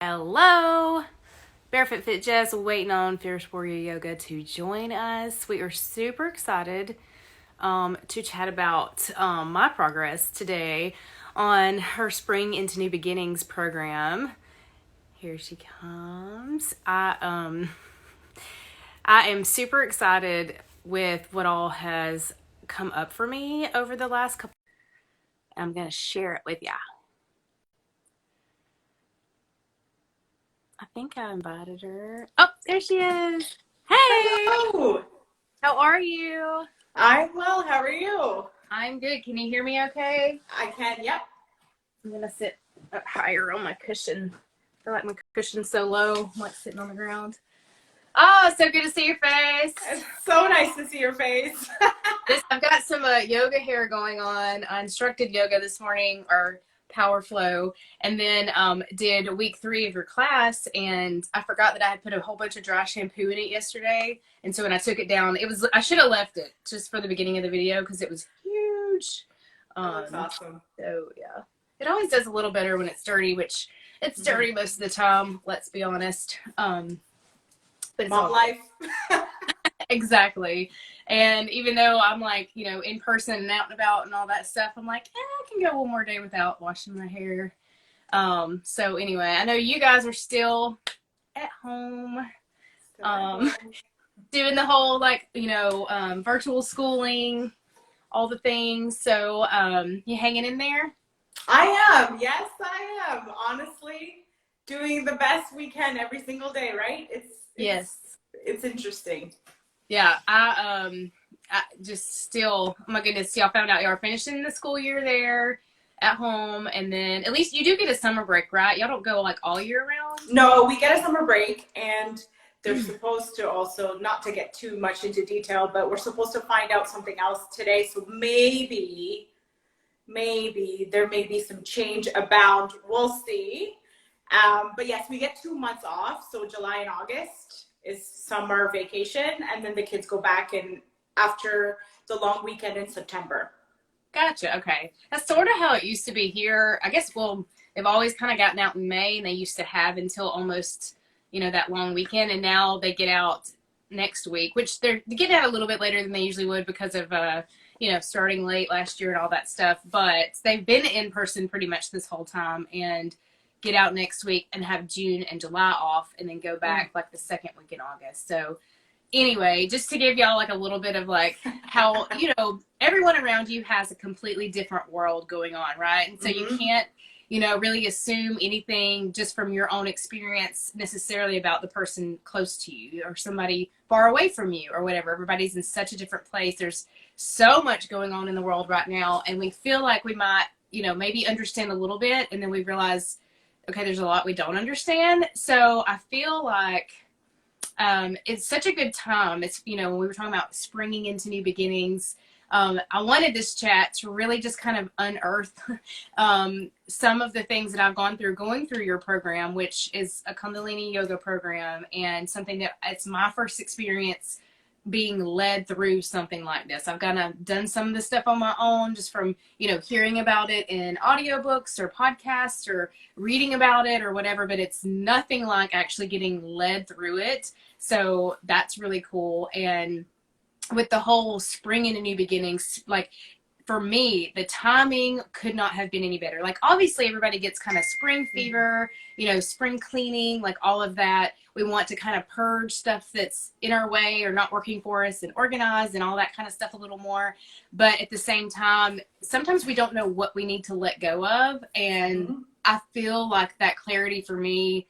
Hello, BarefootFitJess, waiting on Fierce Warrior Yoga to join us. We are super excited to chat about my progress today on her Spring into New Beginnings program. Here she comes. I am super excited with what all has come up for me over the last couple. I'm going to share it with ya. I think I invited her. Oh, there she is. Hey, Hello. how are you? I'm well. How are you? I'm good. Can you hear me okay? I can. Yep. I'm going to sit up higher on my cushion. I feel like my cushion's so low. I'm like sitting on the ground. Oh, so good to see your face. It's so nice to see your face. I've got some yoga hair going on. I instructed yoga this morning, or power flow, and then did week 3 of your class, and I forgot that I had put a whole bunch of dry shampoo in it yesterday, and so when I took it down, I should have left it just for the beginning of the video because it was huge. That looks awesome. So yeah, it always does a little better when it's dirty, which it's dirty most of the time, let's be honest. But it's Mom all life. exactly. And even though I'm like, in person and out and about and all that stuff, I'm like, I can go one more day without washing my hair. So anyway, I know you guys are still at home, doing the whole virtual schooling, all the things. So you hanging in there? I am. Yes, I am. Honestly, doing the best we can every single day, right? Yes. It's interesting. Yeah, I just still, oh my goodness, y'all found out y'all are finishing the school year there at home, and then at least you do get a summer break, right? Y'all don't go like all year round? No, we get a summer break, and they're supposed to also, not to get too much into detail, but we're supposed to find out something else today. So maybe there may be some change abound. We'll see. But yes, we get 2 months off. So July and August is summer vacation, and then the kids go back in after the long weekend in September. Gotcha. Okay. That's sort of how it used to be here. I guess, well, they've always kind of gotten out in May, and they used to have until almost, that long weekend. And now they get out next week, which they get out a little bit later than they usually would because of, starting late last year and all that stuff. But they've been in person pretty much this whole time and get out next week and have June and July off and then go back like the second week in August. So anyway, just to give y'all like a little bit of like how, everyone around you has a completely different world going on, right? And so you can't, really assume anything just from your own experience necessarily about the person close to you or somebody far away from you or whatever. Everybody's in such a different place. There's so much going on in the world right now, and we feel like we might, maybe understand a little bit, and then we realize, okay, there's a lot we don't understand. So I feel like it's such a good time. It's, when we were talking about springing into new beginnings, I wanted this chat to really just kind of unearth some of the things that I've gone through going through your program, which is a kundalini yoga program, and something that it's my first experience being led through something like this. I've kind of done some of this stuff on my own just from, hearing about it in audiobooks or podcasts or reading about it or whatever, but it's nothing like actually getting led through it. So that's really cool. And with the whole spring into new beginnings, like for me, the timing could not have been any better. Like obviously everybody gets kind of spring fever, spring cleaning, like all of that. We want to kind of purge stuff that's in our way or not working for us and organize and all that kind of stuff a little more. But at the same time, sometimes we don't know what we need to let go of. And I feel like that clarity for me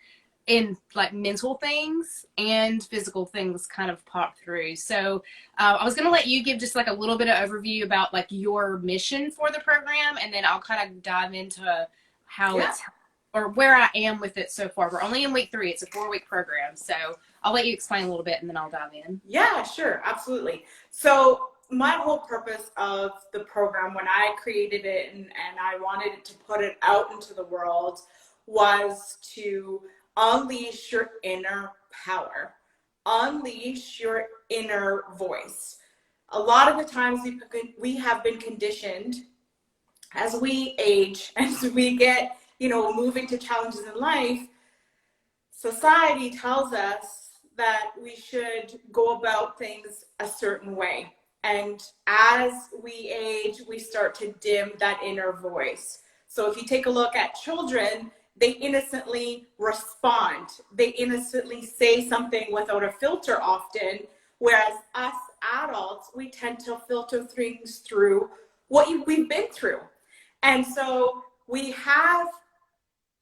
in like mental things and physical things kind of pop through. So I was going to let you give just like a little bit of overview about like your mission for the program, and then I'll kind of dive into how it's or where I am with it so far. We're only in week 3. It's a 4-week program. So I'll let you explain a little bit and then I'll dive in. Yeah, sure. Absolutely. So my whole purpose of the program when I created it and I wanted to put it out into the world was to unleash your inner power, unleash your inner voice. A lot of the times we have been conditioned as we age, as we get, move into challenges in life, society tells us that we should go about things a certain way. And as we age, we start to dim that inner voice. So if you take a look at children, they innocently respond. They innocently say something without a filter often, whereas us adults, we tend to filter things through what we've been through. And so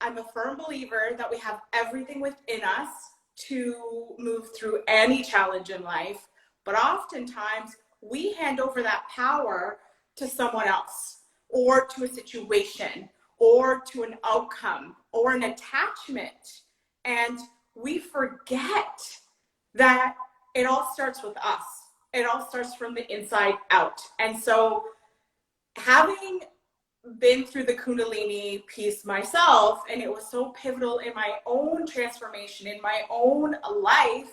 I'm a firm believer that we have everything within us to move through any challenge in life, but oftentimes we hand over that power to someone else, or to a situation, or to an outcome, or an attachment. And we forget that it all starts with us. It all starts from the inside out. And so having been through the kundalini piece myself, and it was so pivotal in my own transformation, in my own life,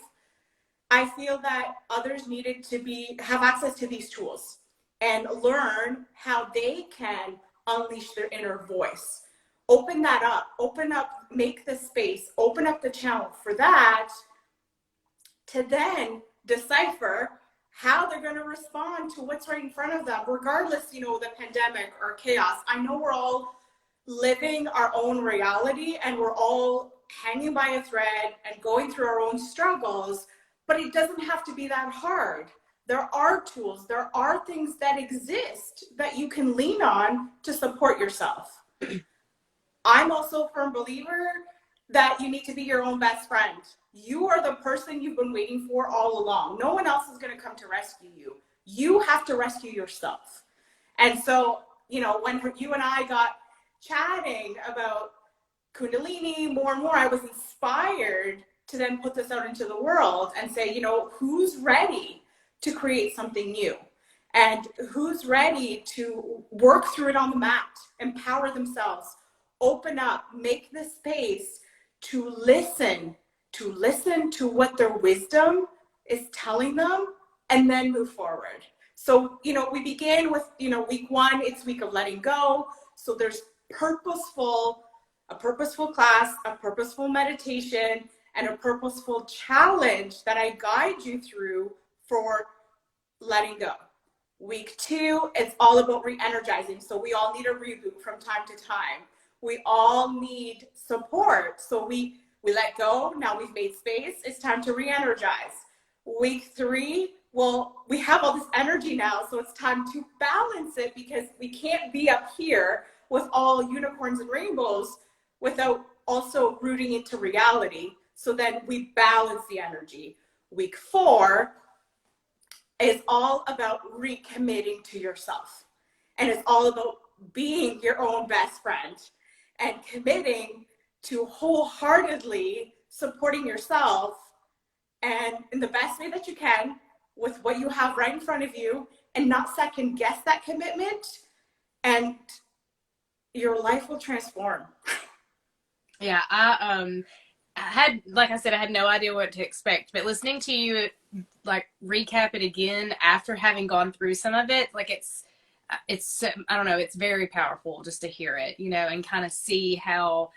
I feel that others needed to have access to these tools and learn how they can unleash their inner voice. Open that up, make the space, open up the channel for that, to then decipher how they're going to respond to what's right in front of them, regardless, the pandemic or chaos. I know we're all living our own reality and we're all hanging by a thread and going through our own struggles, but it doesn't have to be that hard. There are tools, there are things that exist that you can lean on to support yourself. I'm also a firm believer that you need to be your own best friend. You are the person you've been waiting for all along. No one else is going to come to rescue you. You have to rescue yourself. And so, when you and I got chatting about kundalini more and more, I was inspired to then put this out into the world and say, who's ready to create something new? And who's ready to work through it on the mat, empower themselves, open up, make the space to listen to what their wisdom is telling them, and then move forward. So, we begin with, week 1, it's week of letting go. So there's a purposeful class, a purposeful meditation, and a purposeful challenge that I guide you through for letting go. Week 2, it's all about re-energizing. So we all need a reboot from time to time. We all need support. So we let go. Now we've made space. It's time to re-energize. Week 3, well, we have all this energy now, so it's time to balance it, because we can't be up here with all unicorns and rainbows without also rooting into reality. So then we balance the energy. Week 4 is all about recommitting to yourself. And it's all about being your own best friend and committing to wholeheartedly supporting yourself, and in the best way that you can with what you have right in front of you, and not second guess that commitment, and your life will transform. Yeah, I had, like I said, I had no idea what to expect, but listening to you recap it again after having gone through some of it, it's I don't know, it's very powerful just to hear it, and kind of see how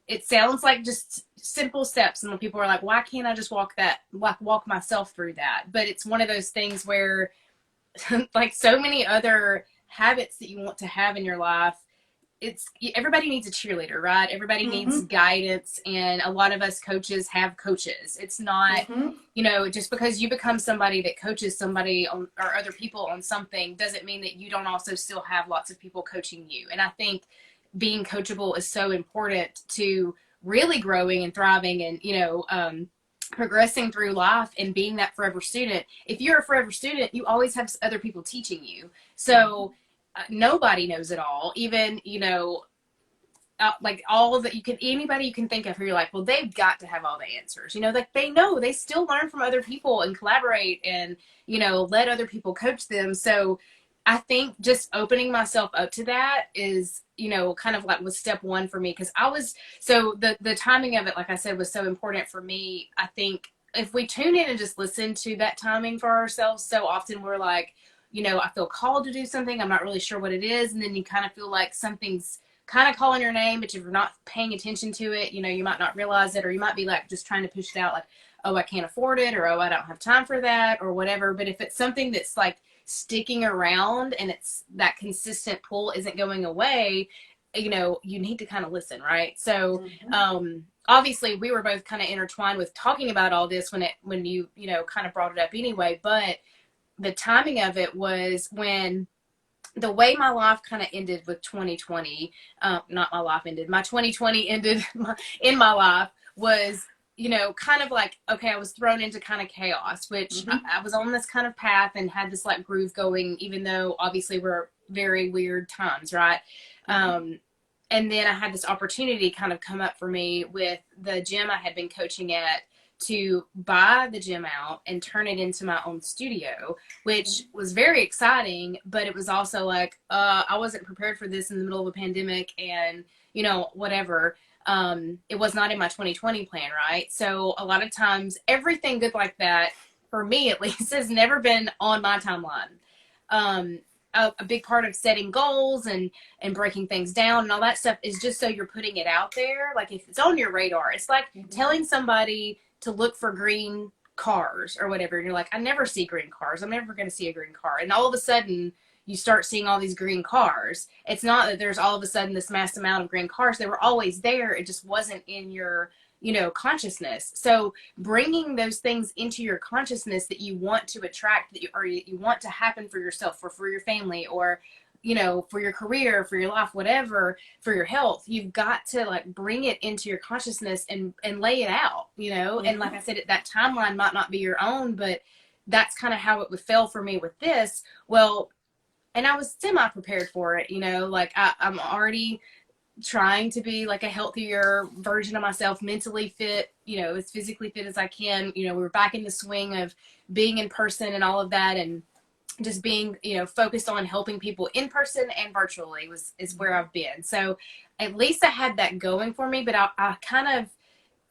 it sounds like just simple steps. And when people are like, why can't I just walk myself through that? But it's one of those things where like so many other habits that you want to have in your life, everybody needs a cheerleader, right? Everybody needs guidance. And a lot of us coaches have coaches. It's not, just because you become somebody that coaches somebody or other people on something doesn't mean that you don't also still have lots of people coaching you. And I think being coachable is so important to really growing and thriving and, progressing through life and being that forever student. If you're a forever student, you always have other people teaching you. So nobody knows it all. Even, all that anybody you can think of who you're like, well, they've got to have all the answers. They still learn from other people and collaborate and, let other people coach them. So I think just opening myself up to that is, kind of like was step 1 for me. Cause the timing of it, like I said, was so important for me. I think if we tune in and just listen to that timing for ourselves, so often we're like, I feel called to do something. I'm not really sure what it is. And then you kind of feel like something's kind of calling your name, but if you're not paying attention to it, you know, you might not realize it, or you might be like just trying to push it out like, oh, I can't afford it, or oh, I don't have time for that, or whatever. But if it's something that's like sticking around and it's that consistent pull isn't going away, you know, you need to kind of listen, right? So obviously we were both kind of intertwined with talking about all this when you know, kind of brought it up anyway. But the timing of it was when the way my life kind of ended with 2020, not my life ended, my 2020 ended in my life was, you know, kind of like, okay, I was thrown into kind of chaos, which I was on this kind of path and had this like groove going, even though obviously we're very weird times, right? And then I had this opportunity kind of come up for me with the gym I had been coaching at, to buy the gym out and turn it into my own studio, which was very exciting, but it was also like, I wasn't prepared for this in the middle of a pandemic and, you know, whatever. It was not in my 2020 plan, right? So a lot of times everything good like that, for me at least, has never been on my timeline. A big part of setting goals and breaking things down and all that stuff is just so you're putting it out there. Like if it's on your radar, it's like telling somebody to look for green cars or whatever. And you're like, I never see green cars. I'm never going to see a green car. And all of a sudden you start seeing all these green cars. It's not that there's all of a sudden this mass amount of green cars. They were always there. It just wasn't in your, you know, consciousness. So bringing those things into your consciousness that you want to attract, or you want to happen for yourself or for your family, or, you know, for your career, for your life, whatever, for your health, you've got to like bring it into your consciousness and lay it out, you know. And like I said, that timeline might not be your own, but that's kind of how it would feel for me with this. Well, and I was semi-prepared for it, you know, like I'm already trying to be like a healthier version of myself, mentally fit, you know, as physically fit as I can. You know, we were back in the swing of being in person and all of that, and just being, you know, focused on helping people in person and virtually is where I've been. So at least I had that going for me, but I kind of,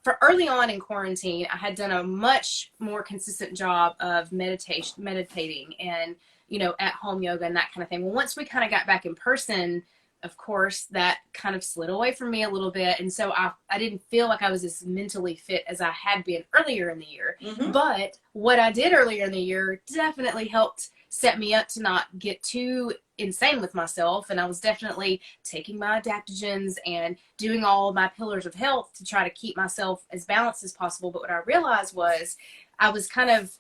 for early on in quarantine, I had done a much more consistent job of meditating and, you know, at home yoga and that kind of thing. Well, once we kind of got back in person, of course, that kind of slid away from me a little bit. And so I didn't feel like I was as mentally fit as I had been earlier in the year. But what I did earlier in the year definitely helped set me up to not get too insane with myself. And I was definitely taking my adaptogens and doing all of my pillars of health to try to keep myself as balanced as possible. But what I realized was I was kind of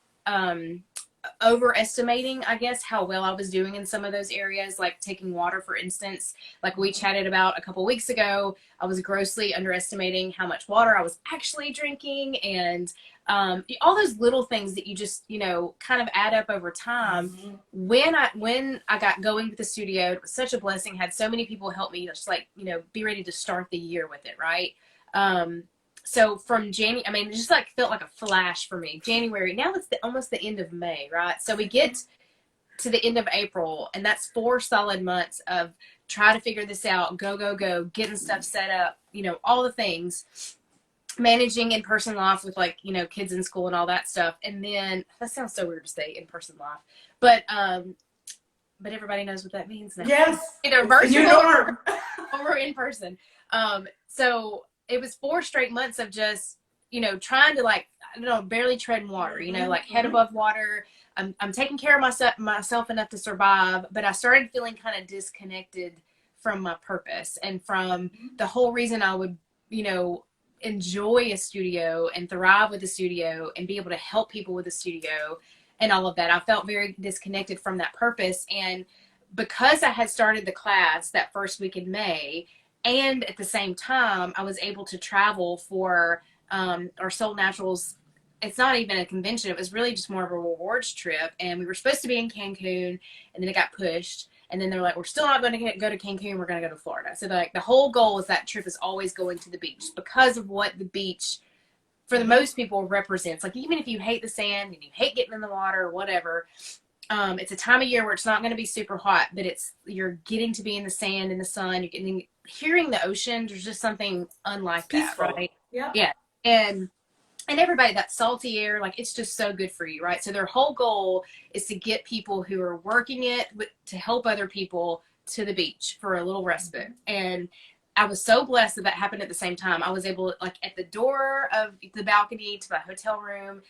overestimating, I guess, how well I was doing in some of those areas, like taking water, for instance. Like we chatted about a couple weeks ago, I was grossly underestimating how much water I was actually drinking, and all those little things that you just, you know, kind of add up over time. When I got going with the studio, it was such a blessing. Had so many people help me just like, you know, be ready to start the year with it, right? So from January, I mean, it just like felt like a flash for me. January, now it's almost the end of May, right? So we get to the end of April, and that's 4 solid months of try to figure this out, go, getting stuff set up, you know, all the things, managing in-person life with like, you know, kids in school and all that stuff. And then, that sounds so weird to say in-person life, but everybody knows what that means now. Yes. Either virtual or in person. So it was 4 straight months of just, you know, trying to like, I don't know, barely treading water, you know, like head above water. I'm taking care of myself enough to survive, but I started feeling kind of disconnected from my purpose and from the whole reason I would, you know, enjoy a studio and thrive with a studio and be able to help people with a studio and all of that. I felt very disconnected from that purpose. And because I had started the class that first week in May, and at the same time, I was able to travel for our Soul Naturals. It's not even a convention. It was really just more of a rewards trip. And we were supposed to be in Cancun, and then it got pushed. And then they're like, we're still not going to go to Cancun. We're going to go to Florida. So like the whole goal is that trip is always going to the beach because of what the beach, for the most people, represents. Like even if you hate the sand and you hate getting in the water or whatever, it's a time of year where it's not going to be super hot, but you're getting to be in the sand, in the sun. You're getting, hearing the ocean. There's just something unlike peaceful. That, right? Yeah. And everybody, that salty air, like it's just so good for you, right? So their whole goal is to get people who are working it to help other people to the beach for a little respite. And I was so blessed that that happened at the same time. I was able to, like, at the door of the balcony to my hotel room,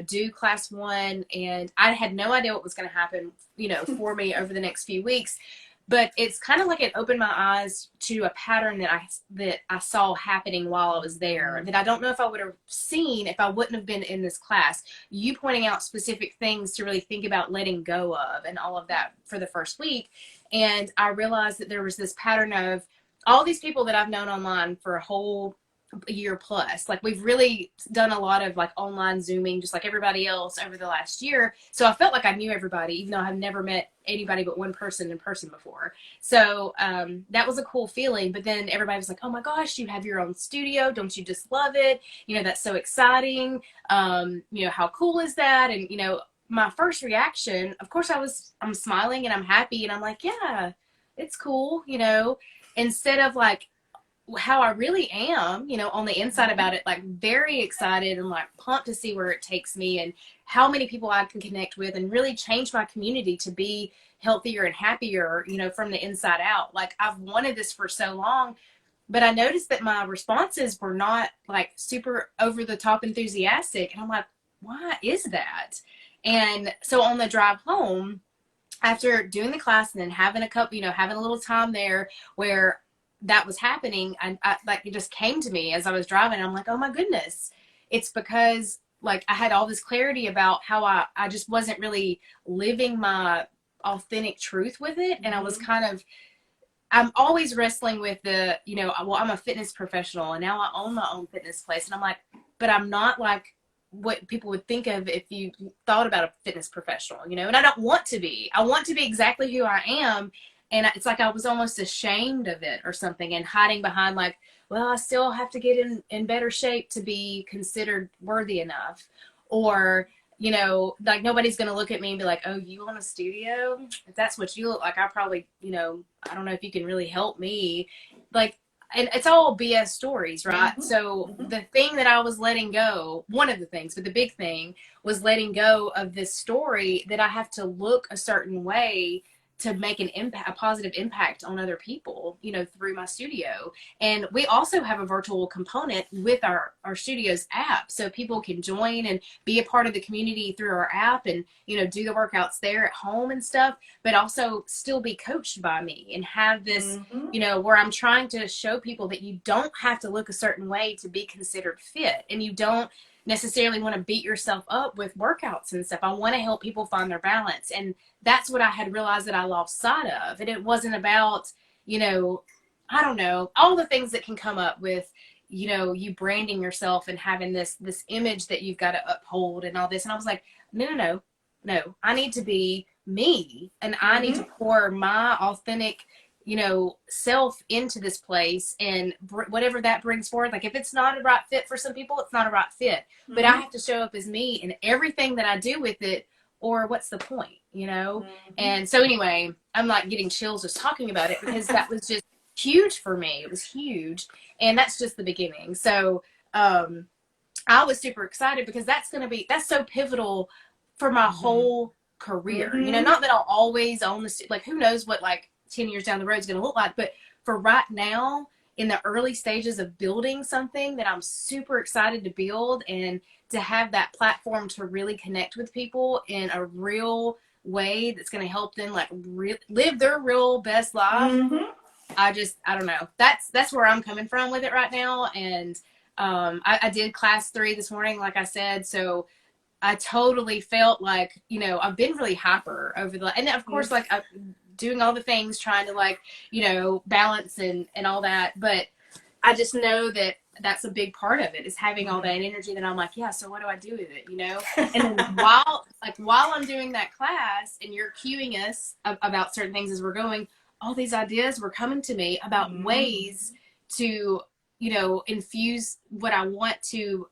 do class 1. And I had no idea what was going to happen, for me over the next few weeks. But it's kind of like it opened my eyes to a pattern that I saw happening while I was there that I don't know if I would have seen if I wouldn't have been in this class. You pointing out specific things to really think about letting go of and all of that for the first week. And I realized that there was this pattern of all these people that I've known online for a whole year plus. Like, we've really done a lot of like online Zooming, just like everybody else over the last year. So I felt like I knew everybody, even though I've never met anybody but one person in person before. So that was a cool feeling. But then everybody was like, oh my gosh, you have your own studio. Don't you just love it? That's so exciting. How cool is that? And, my first reaction, of course, I'm smiling and I'm happy. And I'm like, yeah, it's cool. Instead of like, how I really am, on the inside about it, like very excited and like pumped to see where it takes me and how many people I can connect with and really change my community to be healthier and happier, from the inside out. Like, I've wanted this for so long, but I noticed that my responses were not like super over the top enthusiastic. And I'm like, why is that? And so on the drive home, after doing the class and then having having a little time there where that was happening, I like, it just came to me as I was driving. I'm like, oh my goodness, it's because like I had all this clarity about how I just wasn't really living my authentic truth with it. And I was I'm always wrestling with I'm a fitness professional and now I own my own fitness place. And I'm like, but I'm not like what people would think of if you thought about a fitness professional, and I don't want to be. I want to be exactly who I am. And it's like I was almost ashamed of it or something and hiding behind like, well, I still have to get in better shape to be considered worthy enough. Or, like nobody's going to look at me and be like, oh, you own a studio? If that's what you look like, I probably, I don't know if you can really help me. Like, and it's all BS stories, right? Mm-hmm. So the thing that I was letting go, one of the things, but the big thing was letting go of this story that I have to look a certain way to make a positive impact on other people, through my studio. And we also have a virtual component with our studio's app. So people can join and be a part of the community through our app and, do the workouts there at home and stuff, but also still be coached by me and have this, where I'm trying to show people that you don't have to look a certain way to be considered fit. And you don't necessarily want to beat yourself up with workouts and stuff. I want to help people find their balance. And that's what I had realized that I lost sight of. And it wasn't about, I don't know, all the things that can come up with, you branding yourself and having this image that you've got to uphold and all this. And I was like, no, I need to be me. And I need to pour my authentic, self into this place and whatever that brings forward. Like, if it's not a right fit for some people, it's not a right fit, but I have to show up as me in everything that I do with it, or what's the point, And so anyway, I'm like getting chills just talking about it because that was just huge for me. It was huge. And that's just the beginning. So, I was super excited because that's so pivotal for my whole career, not that I'll always own this, like, who knows what, like, 10 years down the road is going to look like. But for right now, in the early stages of building something that I'm super excited to build and to have that platform to really connect with people in a real way that's going to help them like live their real best life. I don't know. That's where I'm coming from with it right now. And I did class 3 this morning, like I said. So I totally felt like, I've been really hyper over and of course, like, doing all the things, trying to like, balance and all that. But I just know that that's a big part of it, is having all that energy that I'm like, yeah, so what do I do with it, And then while I'm doing that class and you're cueing us about certain things as we're going, all these ideas were coming to me about ways to, infuse what I want to,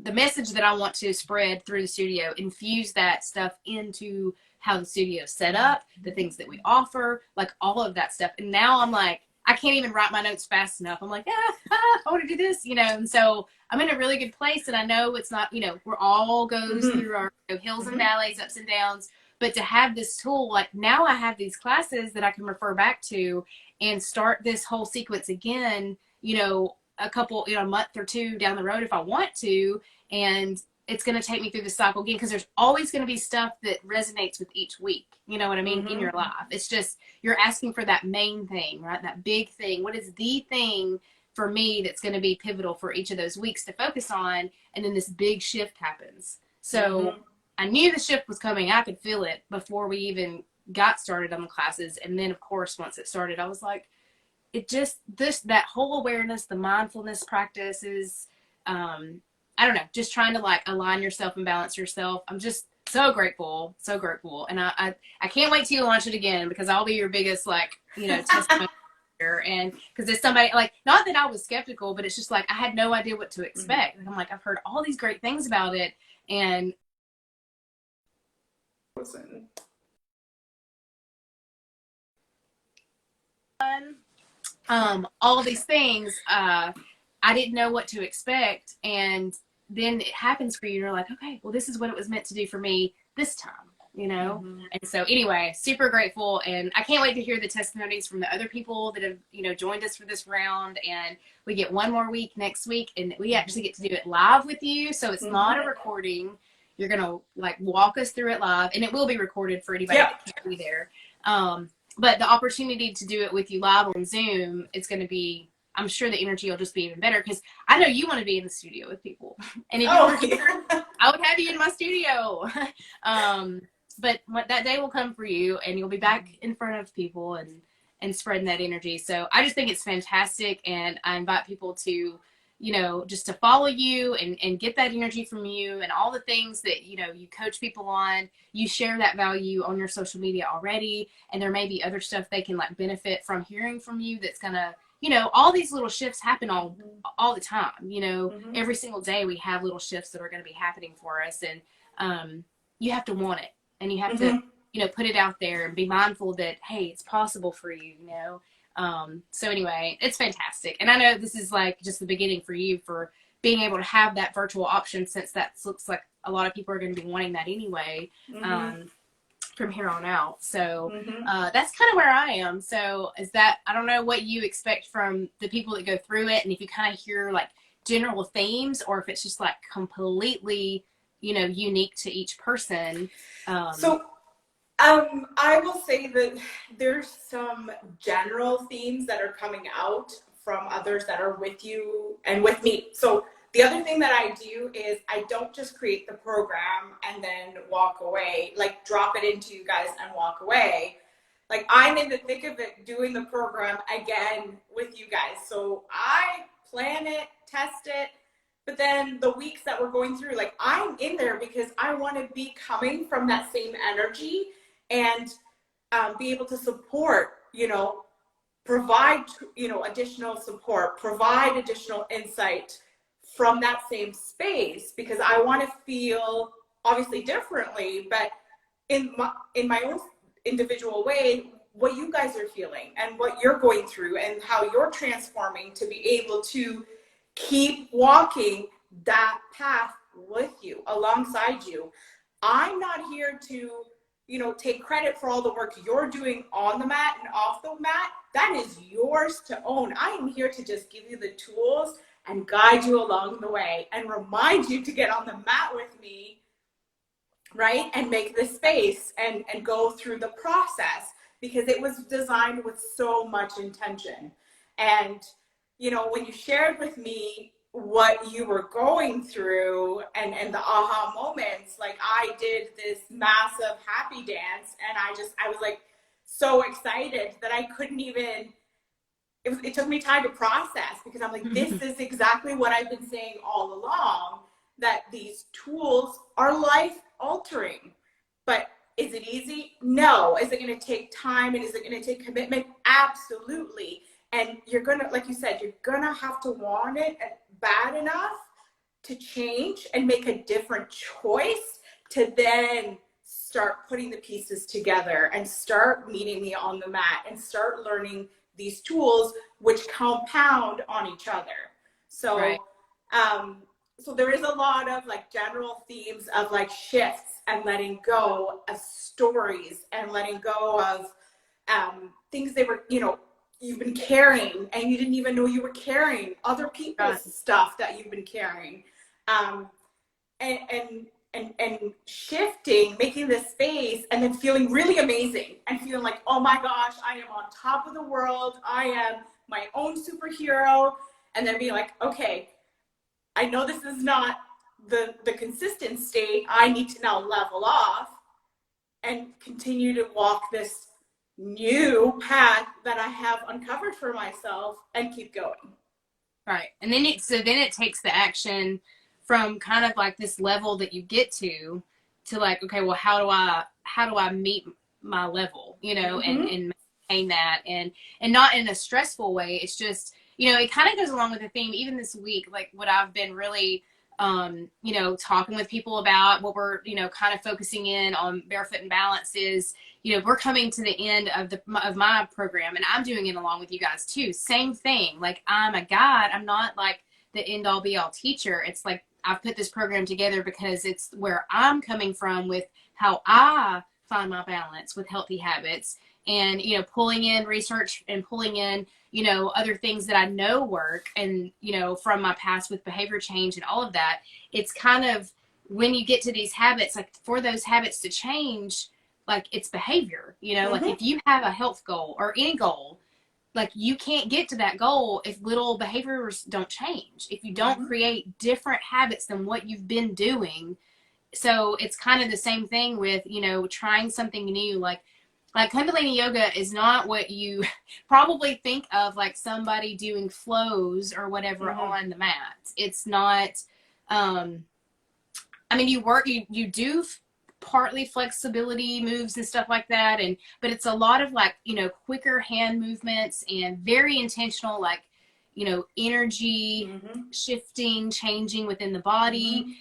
the message that I want to spread through the studio, infuse that stuff into how the studio is set up, the things that we offer, like all of that stuff. And now I'm like, I can't even write my notes fast enough. I'm like, I want to do this, and so I'm in a really good place. And I know it's not, we're all goes through our hills and valleys, ups and downs, But to have this tool, like now I have these classes that I can refer back to and start this whole sequence again, a couple, a month or two down the road if I want to. And it's going to take me through the cycle again, because there's always going to be stuff that resonates with each week. You know what I mean? In your life. It's just, you're asking for that main thing, right? That big thing. What is the thing for me that's going to be pivotal for each of those weeks to focus on? And then this big shift happens. So I knew the shift was coming. I could feel it before we even got started on the classes. And then of course, once it started, I was like, that whole awareness, the mindfulness practices, I don't know, just trying to like align yourself and balance yourself. I'm just so grateful. And I can't wait till you launch it again, because I'll be your biggest, testimony. And because there's somebody, like, not that I was skeptical, but it's just like I had no idea what to expect. And I'm like, I've heard all these great things about it, and all these things, I didn't know what to expect, and then it happens for you, and you're like, okay, well, this is what it was meant to do for me this time. And so anyway, super grateful, and I can't wait to hear the testimonies from the other people that have joined us for this round. And we get one more week next week, and we actually get to do it live with you, so it's not a recording. You're gonna like walk us through it live, and it will be recorded for anybody that can't be there. But the opportunity to do it with you live on Zoom, it's going to be, I'm sure the energy will just be even better, because I know you want to be in the studio with people. And if you were here, I would have you in my studio. But that day will come for you, and you'll be back in front of people and spreading that energy. So I just think it's fantastic, and I invite people to, just to follow you and get that energy from you, and all the things that, you coach people on. You share that value on your social media already, and there may be other stuff they can like benefit from hearing from you that's gonna, all these little shifts happen all the time. Every single day we have little shifts that are going to be happening for us, and you have to want it, and you have to, put it out there and be mindful that, hey, it's possible for you, So anyway, it's fantastic. And I know this is like just the beginning for you, for being able to have that virtual option, since that looks like a lot of people are going to be wanting that anyway, from here on out. So that's kind of where I am. So I don't know what you expect from the people that go through it, and if you kind of hear like general themes, or if it's just like completely, unique to each person. I will say that there's some general themes that are coming out from others that are with you and with me. So the other thing that I do is I don't just create the program and then walk away, like drop it into you guys and walk away. Like, I'm in the thick of it doing the program again with you guys. So I plan it, test it, but then the weeks that we're going through, like, I'm in there because I want to be coming from that same energy, and be able to support, provide, additional support, provide additional insight from that same space, because I want to feel obviously differently, but in my own individual way, what you guys are feeling and what you're going through and how you're transforming to be able to keep walking that path with you, alongside you. I'm not here to take credit for all the work you're doing on the mat and off the mat. That is yours to own. I am here to just give you the tools and guide you along the way, and remind you to get on the mat with me, right? And make this space and go through the process, because it was designed with so much intention. And, when you shared with me what you were going through and the aha moments, like, I did this massive happy dance, and I was like so excited that I couldn't even, it took me time to process, because I'm like, this is exactly what I've been saying all along, that these tools are life altering. But is it easy? No. Is it going to take time, and is it going to take commitment? Absolutely. And you're going to, like you said, you're going to have to want it bad enough to change and make a different choice, to then start putting the pieces together and start meeting me on the mat and start learning these tools, which compound on each other. So, right. so there is a lot of like general themes of like shifts and letting go of stories and letting go of things they were, you know, you've been carrying and you didn't even know you were carrying other people's stuff that you've been carrying. And, and, and shifting, making this space, and then feeling really amazing and feeling like, oh my gosh, I am on top of the world. I am my own superhero. And then being like, okay, I know this is not the consistent state. I need to now level off and continue to walk this new path that I have uncovered for myself and keep going. Right. And then it takes the action from kind of like this level that you get to like, okay, well, how do I meet my level, you know, and maintain that and not in a stressful way. It's just, you know, it kind of goes along with the theme, even this week, like what I've been really, you know, talking with people about, what we're, you know, kind of focusing in on Barefoot and Balance is, you know, we're coming to the end of my program, and I'm doing it along with you guys too. Same thing. Like, I'm a guide. I'm not like the end all be all teacher. It's like, I've put this program together because it's where I'm coming from with how I find my balance with healthy habits, and, you know, pulling in research and pulling in, you know, other things that I know work, and, you know, from my past with behavior change and all of that. It's kind of, when you get to these habits, like for those habits to change, like it's behavior, you know, like if you have a health goal or any goal, like you can't get to that goal if little behaviors don't change, if you don't create different habits than what you've been doing. So it's kind of the same thing with, you know, trying something new, like kundalini yoga is not what you probably think of, like somebody doing flows or whatever on the mat. It's not, I mean, you do partly flexibility moves and stuff like that, but it's a lot of like, you know, quicker hand movements and very intentional, like, you know, energy shifting, changing within the body.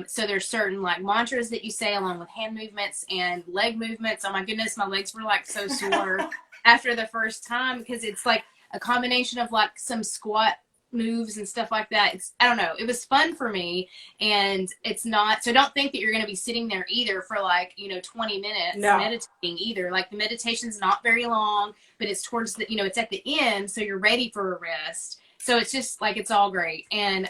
So there's certain like mantras that you say along with hand movements and leg movements. Oh my goodness, my legs were like so sore after the first time, because it's like a combination of like some squat moves and stuff like that. I don't know, it was fun for me. And it's not, so don't think that you're going to be sitting there either for like, you know, 20 minutes meditating either. Like the meditation's not very long, but it's towards the, you know, it's at the end, so you're ready for a rest. So it's just like, it's all great. And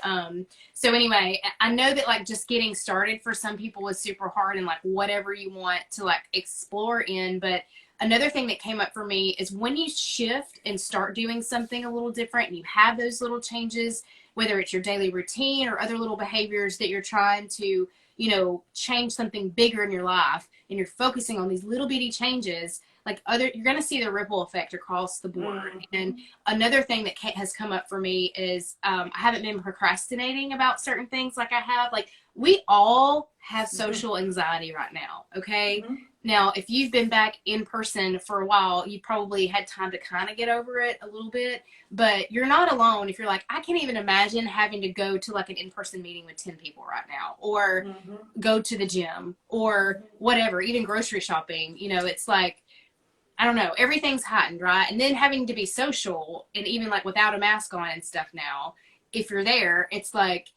so anyway, I know that like just getting started for some people is super hard, and like whatever you want to like explore in. But another thing that came up for me is when you shift and start doing something a little different, and you have those little changes, whether it's your daily routine or other little behaviors that you're trying to, you know, change something bigger in your life, and you're focusing on these little bitty changes, like you're going to see the ripple effect across the board. And another thing that has come up for me is I haven't been procrastinating about certain things like I have. Like, we all have social anxiety right now, okay? Now, if you've been back in person for a while, you probably had time to kind of get over it a little bit, but you're not alone if you're like, I can't even imagine having to go to like an in-person meeting with 10 people right now, or go to the gym, or whatever, even grocery shopping. You know, it's like, I don't know, everything's heightened, right? And then having to be social, and even like without a mask on and stuff now, if you're there, it's like,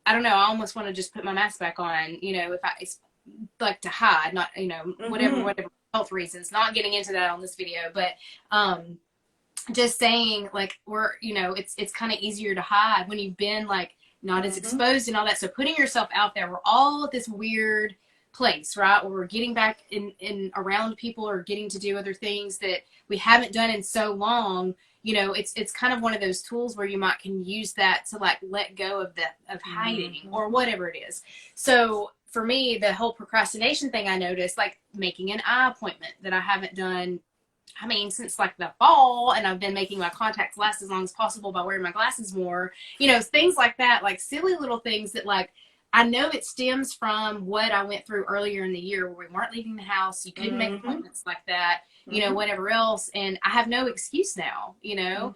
I don't know, I almost want to just put my mask back on, you know, it's like to hide, not, you know, whatever health reasons, not getting into that on this video, but just saying, like, we're, you know, it's kind of easier to hide when you've been like not as exposed and all that. So putting yourself out there, we're all at this weird place, right, where we're getting back in around people, or getting to do other things that we haven't done in so long. You know, it's kind of one of those tools where you can use that to like let go of hiding or whatever it is. So for me, the whole procrastination thing, I noticed, like making an eye appointment that I haven't done, I mean, since like the fall, and I've been making my contacts last as long as possible by wearing my glasses more, you know, things like that, like silly little things that, like, I know it stems from what I went through earlier in the year where we weren't leaving the house. You couldn't make appointments like that, you know, whatever else. And I have no excuse now, you know?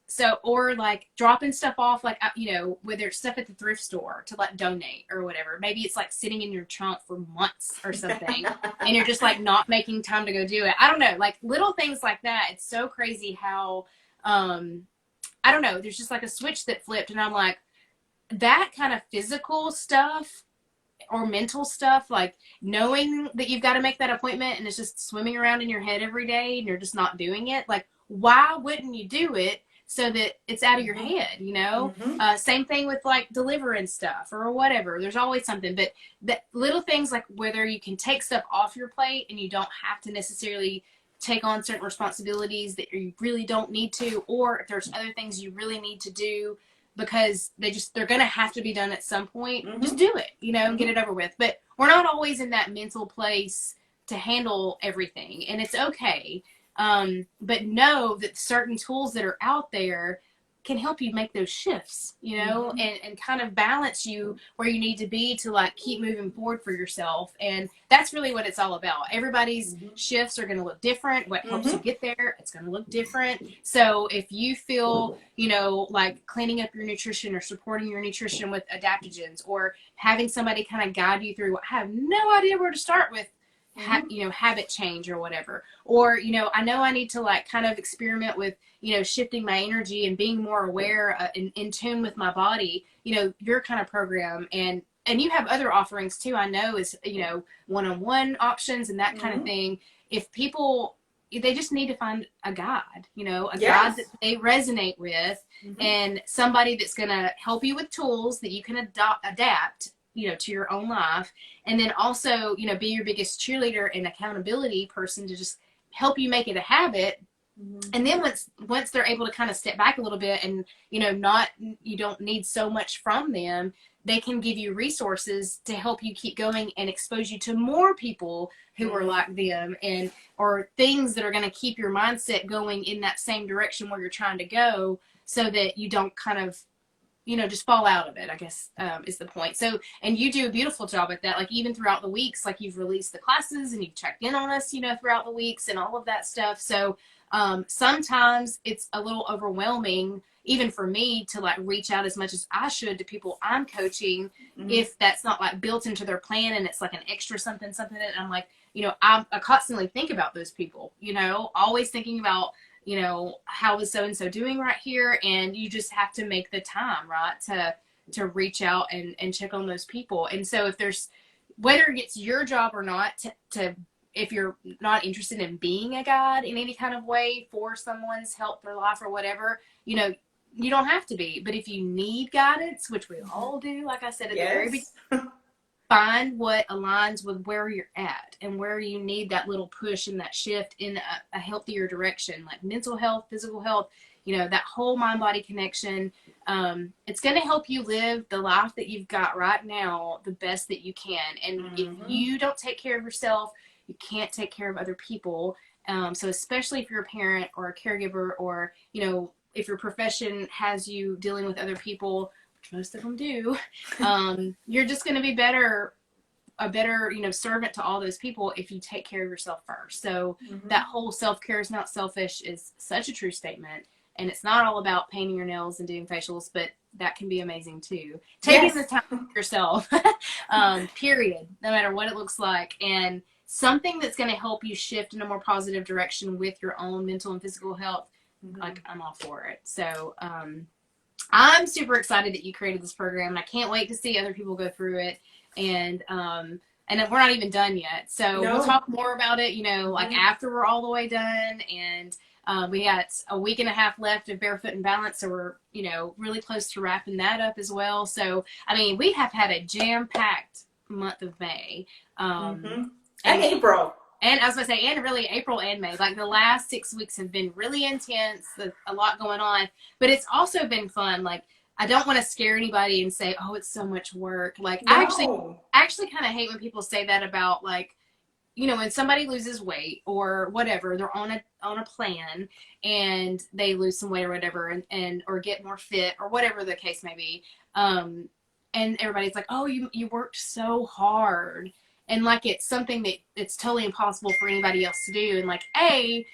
So, or like dropping stuff off, like, you know, whether it's stuff at the thrift store to like donate or whatever. Maybe it's like sitting in your trunk for months or something and you're just like not making time to go do it. I don't know, like little things like that. It's so crazy how, I don't know, there's just like a switch that flipped, and I'm like, that kind of physical stuff or mental stuff, like knowing that you've got to make that appointment and it's just swimming around in your head every day and you're just not doing it, like, why wouldn't you do it so that it's out of your head, you know? Same thing with like deliverance stuff or whatever. There's always something, but that little things like whether you can take stuff off your plate and you don't have to necessarily take on certain responsibilities that you really don't need to, or if there's other things you really need to do because they're going to have to be done at some point, just do it, you know, and get it over with. But we're not always in that mental place to handle everything, and it's okay. But know that certain tools that are out there can help you make those shifts, you know, and kind of balance you where you need to be to like keep moving forward for yourself. And that's really what it's all about. Everybody's shifts are going to look different. What helps you get there, it's going to look different. So if you feel, you know, like cleaning up your nutrition or supporting your nutrition with adaptogens or having somebody kind of guide you through, I have no idea where to start with, you know, habit change or whatever, or, you know I need to like kind of experiment with, you know, shifting my energy and being more aware in tune with my body, you know, your kind of program. And you have other offerings too, I know, is, you know, one-on-one options and that kind of thing. If people, they just need to find a guide, you know, a guide that they resonate with, and somebody that's going to help you with tools that you can adapt, you know, to your own life. And then also, you know, be your biggest cheerleader and accountability person to just help you make it a habit. And then once they're able to kind of step back a little bit and, you know, you don't need so much from them, they can give you resources to help you keep going and expose you to more people who are like them, and or things that are going to keep your mindset going in that same direction where you're trying to go, so that you don't kind of, you know, just fall out of it, I guess, is the point. So, and you do a beautiful job at that. Like even throughout the weeks, like you've released the classes and you've checked in on us, you know, throughout the weeks and all of that stuff. So sometimes it's a little overwhelming, even for me, to like reach out as much as I should to people I'm coaching, if that's not like built into their plan and it's like an extra something. And I'm like, you know, I constantly think about those people, you know, always thinking about, you know, how is so-and-so doing right here? And you just have to make the time, right, to reach out and check on those people. And so if there's, whether it's your job or not, to if you're not interested in being a guide in any kind of way for someone's health or life or whatever, you know, you don't have to be. But if you need guidance, which we all do, like I said at the very beginning, find what aligns with where you're at and where you need that little push and that shift in a healthier direction, like mental health, physical health, you know, that whole mind-body connection. It's going to help you live the life that you've got right now the best that you can. And if you don't take care of yourself, you can't take care of other people. So especially if you're a parent or a caregiver, or, you know, if your profession has you dealing with other people, most of them do, you're just going to be a better, you know, servant to all those people if you take care of yourself first. So that whole self-care is not selfish is such a true statement. And it's not all about painting your nails and doing facials, but that can be amazing too. Taking the time for yourself, period, no matter what it looks like. And something that's going to help you shift in a more positive direction with your own mental and physical health, like, I'm all for it. So, I'm super excited that you created this program, and I can't wait to see other people go through it. And we're not even done yet. So we'll talk more about it, you know, like after we're all the way done. And we got a week and a half left of Barefoot and Balance. So we're, you know, really close to wrapping that up as well. So, I mean, we have had a jam-packed month of May. And April. And I was going to say, and really April and May, like the last 6 weeks have been really intense, a lot going on, but it's also been fun. Like, I don't want to scare anybody and say, oh, it's so much work. Like, I actually kind of hate when people say that about, like, you know, when somebody loses weight or whatever, they're on a plan and they lose some weight or whatever, and or get more fit or whatever the case may be. And everybody's like, oh, you worked so hard. And like, it's something that it's totally impossible for anybody else to do. And like, I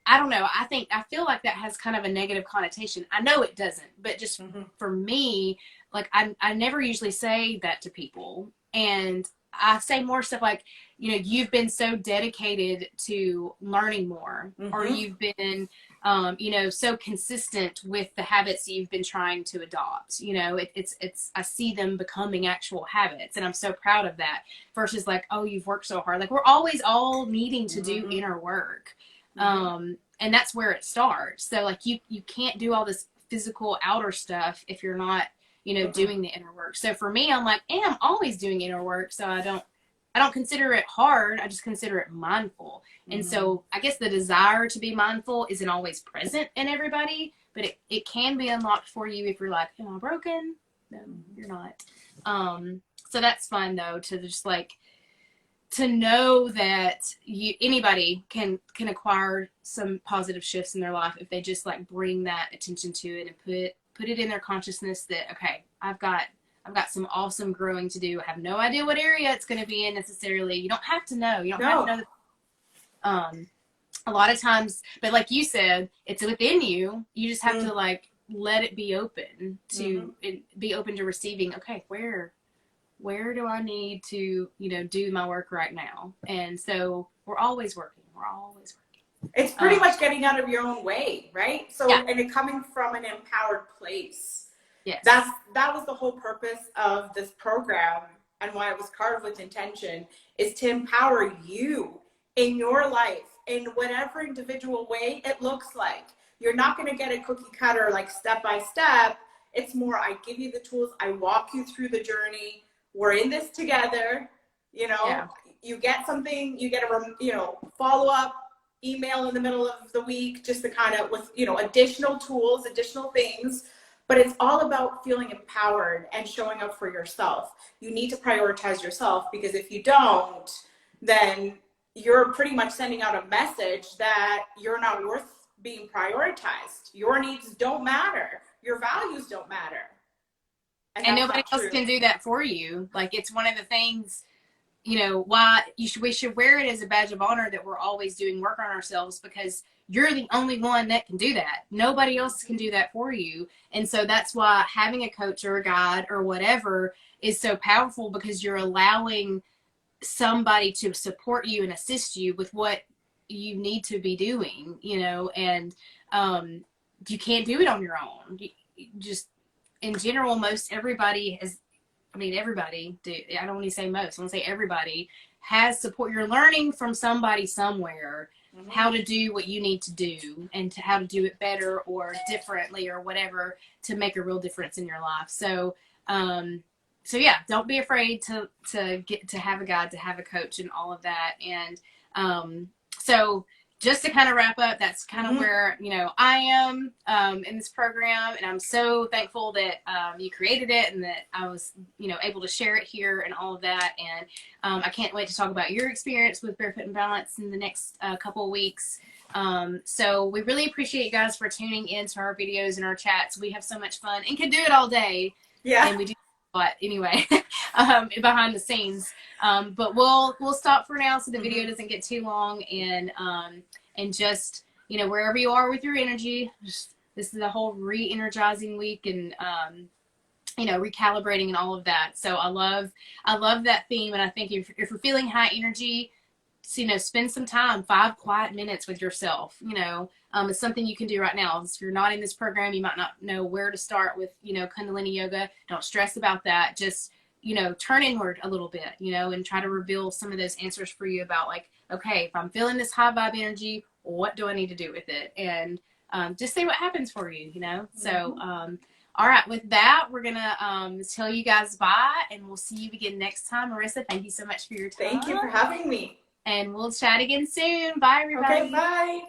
don't know. I feel like that has kind of a negative connotation. I know it doesn't, but just for me, like I never usually say that to people. And I say more stuff like, you know, you've been so dedicated to learning more, or you've been you know, so consistent with the habits that you've been trying to adopt. You know, I see them becoming actual habits, and I'm so proud of that. Versus like, oh, you've worked so hard. Like, we're always all needing to do inner work, and that's where it starts. So like, you can't do all this physical outer stuff if you're not, you know, doing the inner work. So for me, I'm like, I'm always doing inner work, so I don't consider it hard. I just consider it mindful. And so I guess the desire to be mindful isn't always present in everybody, but it can be unlocked for you if you're like, am I broken? No, you're not. So that's fun though, to just like, to know that anybody can acquire some positive shifts in their life if they just like bring that attention to it and put it in their consciousness that, okay, I've got some awesome growing to do. I have no idea what area it's going to be in necessarily. You don't have to know. You don't have to know. A lot of times, but like you said, it's within you. You just have to like let it be open to be open to receiving. Okay, where do I need to, you know, do my work right now? And so we're always working. It's pretty much getting out of your own way, right? So, and it coming from an empowered place. Yes. That was the whole purpose of this program, and why it was carved with intention, is to empower you in your life in whatever individual way it looks like. You're not going to get a cookie cutter, like step by step. It's more, I give you the tools, I walk you through the journey. We're in this together. You know, you get something, you get a, follow up email in the middle of the week, just to kind of, with, additional tools, additional things. But it's all about feeling empowered and showing up for yourself. You need to prioritize yourself, because if you don't, then you're pretty much sending out a message that you're not worth being prioritized. Your needs don't matter. Your values don't matter. And nobody else can do that for you. Like, it's one of the things, why we should wear it as a badge of honor that we're always doing work on ourselves, because you're the only one that can do that. Nobody else can do that for you. And so that's why having a coach or a guide or whatever is so powerful, because you're allowing somebody to support you and assist you with what you need to be doing, and you can't do it on your own. Just in general, everybody, I don't want to say most, I want to say everybody has support. You're learning from somebody somewhere how to do what you need to do, and how to do it better or differently or whatever, to make a real difference in your life. So yeah, don't be afraid to get to have a guide, to have a coach, and all of that. And so just to kind of wrap up, that's kind of where, I am in this program. And I'm so thankful that you created it, and that I was, able to share it here and all of that. And I can't wait to talk about your experience with Barefoot and Balance in the next couple of weeks. So we really appreciate you guys for tuning into our videos and our chats. We have so much fun and can do it all day. Yeah. And we do a lot anyway, behind the scenes. But we'll stop for now, so the video doesn't get too long. And just, wherever you are with your energy, this is a whole re-energizing week, and, recalibrating and all of that. So I love that theme. And I think if you're feeling high energy, spend some time, 5 quiet minutes with yourself. It's something you can do right now. If you're not in this program, you might not know where to start with, Kundalini yoga. Don't stress about that. Just, turn inward a little bit, and try to reveal some of those answers for you about, like, okay, if I'm feeling this high vibe energy, what do I need to do with it? And just see what happens for you, So, all right, with that, we're going to tell you guys bye, and we'll see you again next time. Marissa, thank you so much for your time. Thank you for having me. And we'll chat again soon. Bye, everybody. Okay, bye.